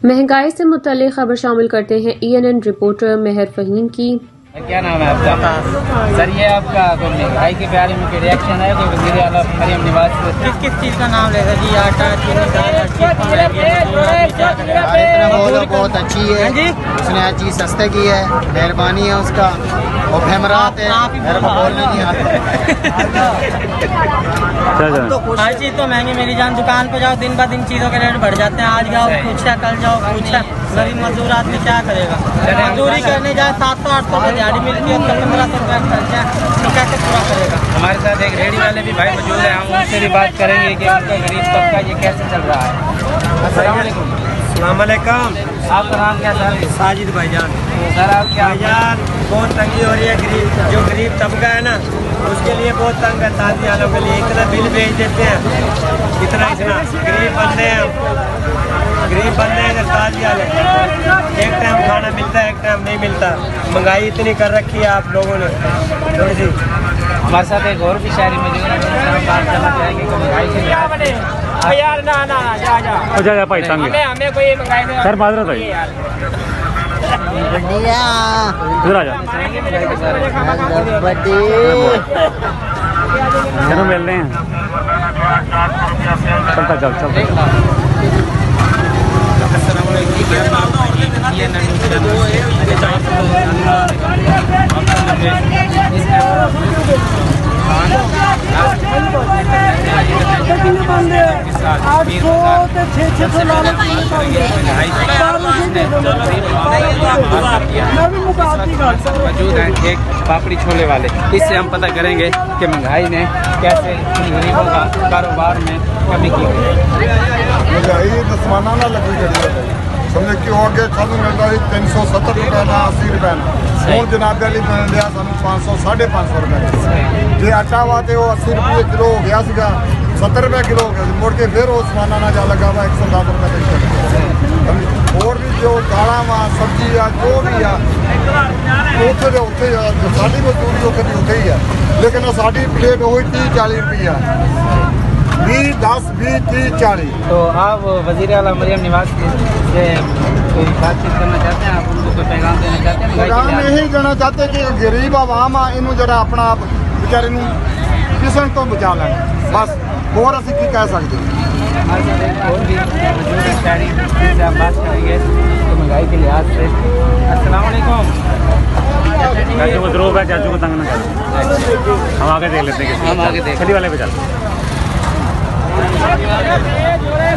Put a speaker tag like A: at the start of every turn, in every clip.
A: महंगाई से मुतल्लिक़ खबर शामिल करते हैं ENN रिपोर्टर मेहर फ़हीम की।
B: क्या नाम है आपका? सर ये आपका कोई महंगाई के बारे में कोई रिएक्शन है? कोई वज़ीर आला मरियम नवाज
C: किस चीज़ का नाम लेगा जी? आटा चीनी
D: बहुत अच्छी है जी, उसने हर चीज़ सस्ते की है, मेहरबानी है उसका, और फेमरात है, मेरे को बोलने नहीं आता।
C: हर चीज़ तो महंगी मेरी जान, दुकान पे जाओ दिन ब दिन चीज़ों के रेट बढ़ जाते हैं। आज जाओ कुछ है, कल जाओ कुछ है। गरीब मजदूर आदमी क्या करेगा? मजदूरी करने जाए 700-800 रुपये दिहाड़ी मिलती है, तो 1500 रुपये खर्चा तो कैसे पूरा करेगा?
B: हमारे साथ एक रेडी वाले भी भाई मौजूद हैं, हम उनसे भी बात करेंगे कि उनका गरीब तबका ये कैसे चल रहा है। अस्सलाम वालेकुम।
D: अस्सलामुअलैकुम।
B: आपका नाम क्या सर?
D: साजिद भाईजान।
B: सर आप क्या?
D: भाईजान बहुत तंगी हो रही है, गरीब तबका है ना, उसके लिए बहुत तंग है। ताजी वालों के लिए इतना बिल भेज देते हैं, इतना गरीब बंदे हैं ताजी वाले। एक टाइम खाना मिलता है, एक टाइम नहीं मिलता। महंगाई इतनी कर रखी है आप लोगों ने थोड़ी सी।
B: हमारे साथ एक और भी शायरी मौजूद है, उनसे बात करना चाहेंगे कि महंगाई के
C: यार ना
E: जा भाई तंग
C: हमें कोई महंगाई नहीं
E: सर माजरत भाई इधर आ जा चलो मिल रहे हैं। चलता
B: मौजूद हैं एक पापड़ी छोले वाले, इससे हम पता करेंगे कि महंगाई ने कैसे गरीबों का कारोबार में कमी की।
F: महंगाई दसमाना ना लगी करी समझे कि आगे खानू मिलता है 370 रुपये ना 80 रुपये ना, हूँ जनाबे वाली मिल रहा सानू 500 550 रुपये। जो आटा वा तो 80 रुपये किलो हो गया सीगा, 70 रुपये किलो हो गया, मुड़ के फिर वो समाना ना जा लगा वा 110 रुपये तक। और भी जो दाला वा सब्जी आ जो भी आ उत्थे दे उत्थे साड़ी मजदूरी उत्थे ही है, लेकिन साड़ी प्लेट हो 30-40 रुपया 20, 10, 20, 30, 40।
B: तो आप वज़ीर आला मरियम नवाज से कोई बातचीत करना चाहते हैं? आप उनको कोई पैगाम देना चाहते हैं?
F: पैगाम यही देना चाहते कि गरीब आवाम आ इनू जरा अपना बेचारे किसन तो बचा लें, बस और असी की कह सकते हैं।
B: हमारे साथ एक और भी मौजूद है शायरी, जिनसे आप बात करेंगे तो महंगाई के लिहाज से। अस्सलाम वालेकुम।
E: चाचू को द्रोह है, चाचू को तंग ना करो, हम आगे देख लेते हैं।
B: हम आगे देख
E: छठी वाले पे चल।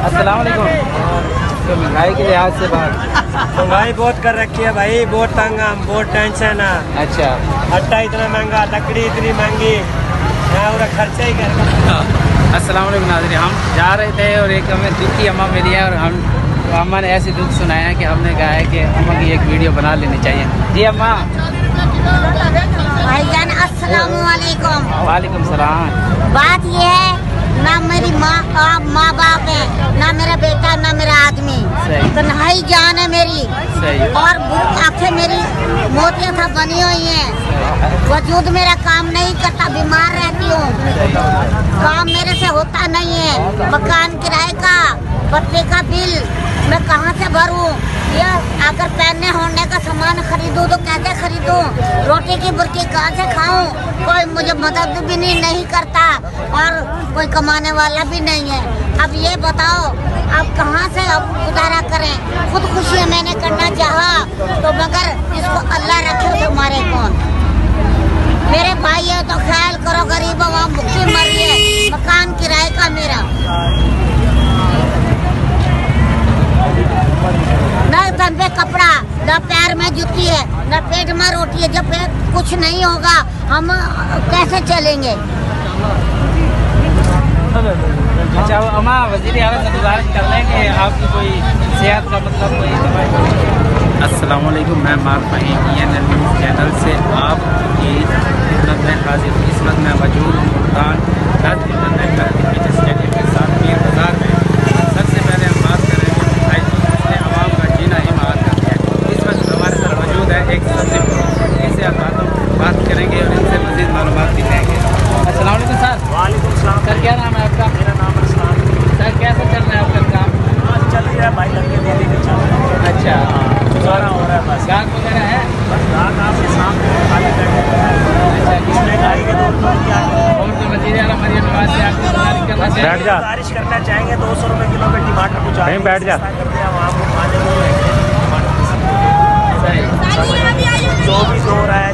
B: अस्सलाम वालेकुम। तो महंगाई के लिहाज से बात,
D: महंगाई बहुत कर रखी है भाई, बहुत तंग हम, बहुत टेंशन है।
B: अच्छा,
D: आटा इतना महंगा, लकड़ी इतनी महंगी, और खर्चा ही कर।
B: अस्सलाम वालेकुम नाज़रीन, हम जा रहे थे और एक हमें दुख की अम्मा मिली है, और अम्मा ने ऐसे दुख सुनाया है कि हमने कहा है कि अम्मा की एक वीडियो बना लेनी चाहिए। जी अम्मा।
G: भाईजान अस्सलाम वालेकुम।
B: वालेकुम सलाम।
G: बात ये है ना मेरी माँ बाप है, ना मेरा बेटा, ना मेरा आदमी, तन्हाई जान है मेरी।
B: सही।
G: और आंखें मेरी मोतियाँ था बनी हुई हैं, वजूद मेरा काम नहीं करता, बीमार रहती हूँ, काम मेरे से होता नहीं है। मकान किराए का, बत्ती का बिल मैं कहाँ से भरूँ? ये अगर पहनने होने का सामान खरीदूँ तो कैसे खरीदूँ? रोटी की बुर्की कहाँ से खाऊँ? कोई मुझे मदद भी नहीं करता और कोई कमाने वाला भी नहीं है। अब ये बताओ अब कहाँ से अब गुजारा करें? खुदकुशी मैंने करना चाहा तो मगर इसको अल्लाह रखे तो मारे कौन? मेरे भाई है तो ख्याल करो, गरीब आवाम भूखी मर रही है, मकान किराए का मेरा, न तन पे कपड़ा, न पैर में जूती है, न पेट में रोटी है। जब कुछ नहीं होगा हम कैसे चलेंगे?
B: अच्छा अम्मा, वज़ीर आला से गुजारिश कर रहे हैं कि आपकी कोई सेहत का मतलब कोई दवाई। अस्सलाम वालेकुम, मैं मार फ़हीम ENN न्यूज़ चैनल से आपकी खिदमत में हाजिर हूँ। इस वक्त मैं मौजूद हूँ मुल्तान क्रिकेट स्टेडियम के साथ मीर बाज़ार में। सबसे पहले हम बात करेंगे जिसने आवाम का जीना ही महाल कर दिया है। इस वक्त हमारे साथ मौजूद है एक सब्ज़ी फरोख्त, इनसे आप बात करेंगे और इनसे मज़ीद मालूमात भी लेंगे। अस्सलाम वालेकुम सर।
D: वालेकुम सलाम।
B: सर क्या नाम है आपका?
D: मेरा नाम अरसलान।
B: सर कैसा चल रहा है आपका काम?
D: चल रहा है भाई, लगे दे
E: बैठ जा।
D: बारिश करना चाहेंगे 200 रुपए किलो में टमाटर कुछ
E: कहीं बैठ जा।
D: जो भी दो रहा है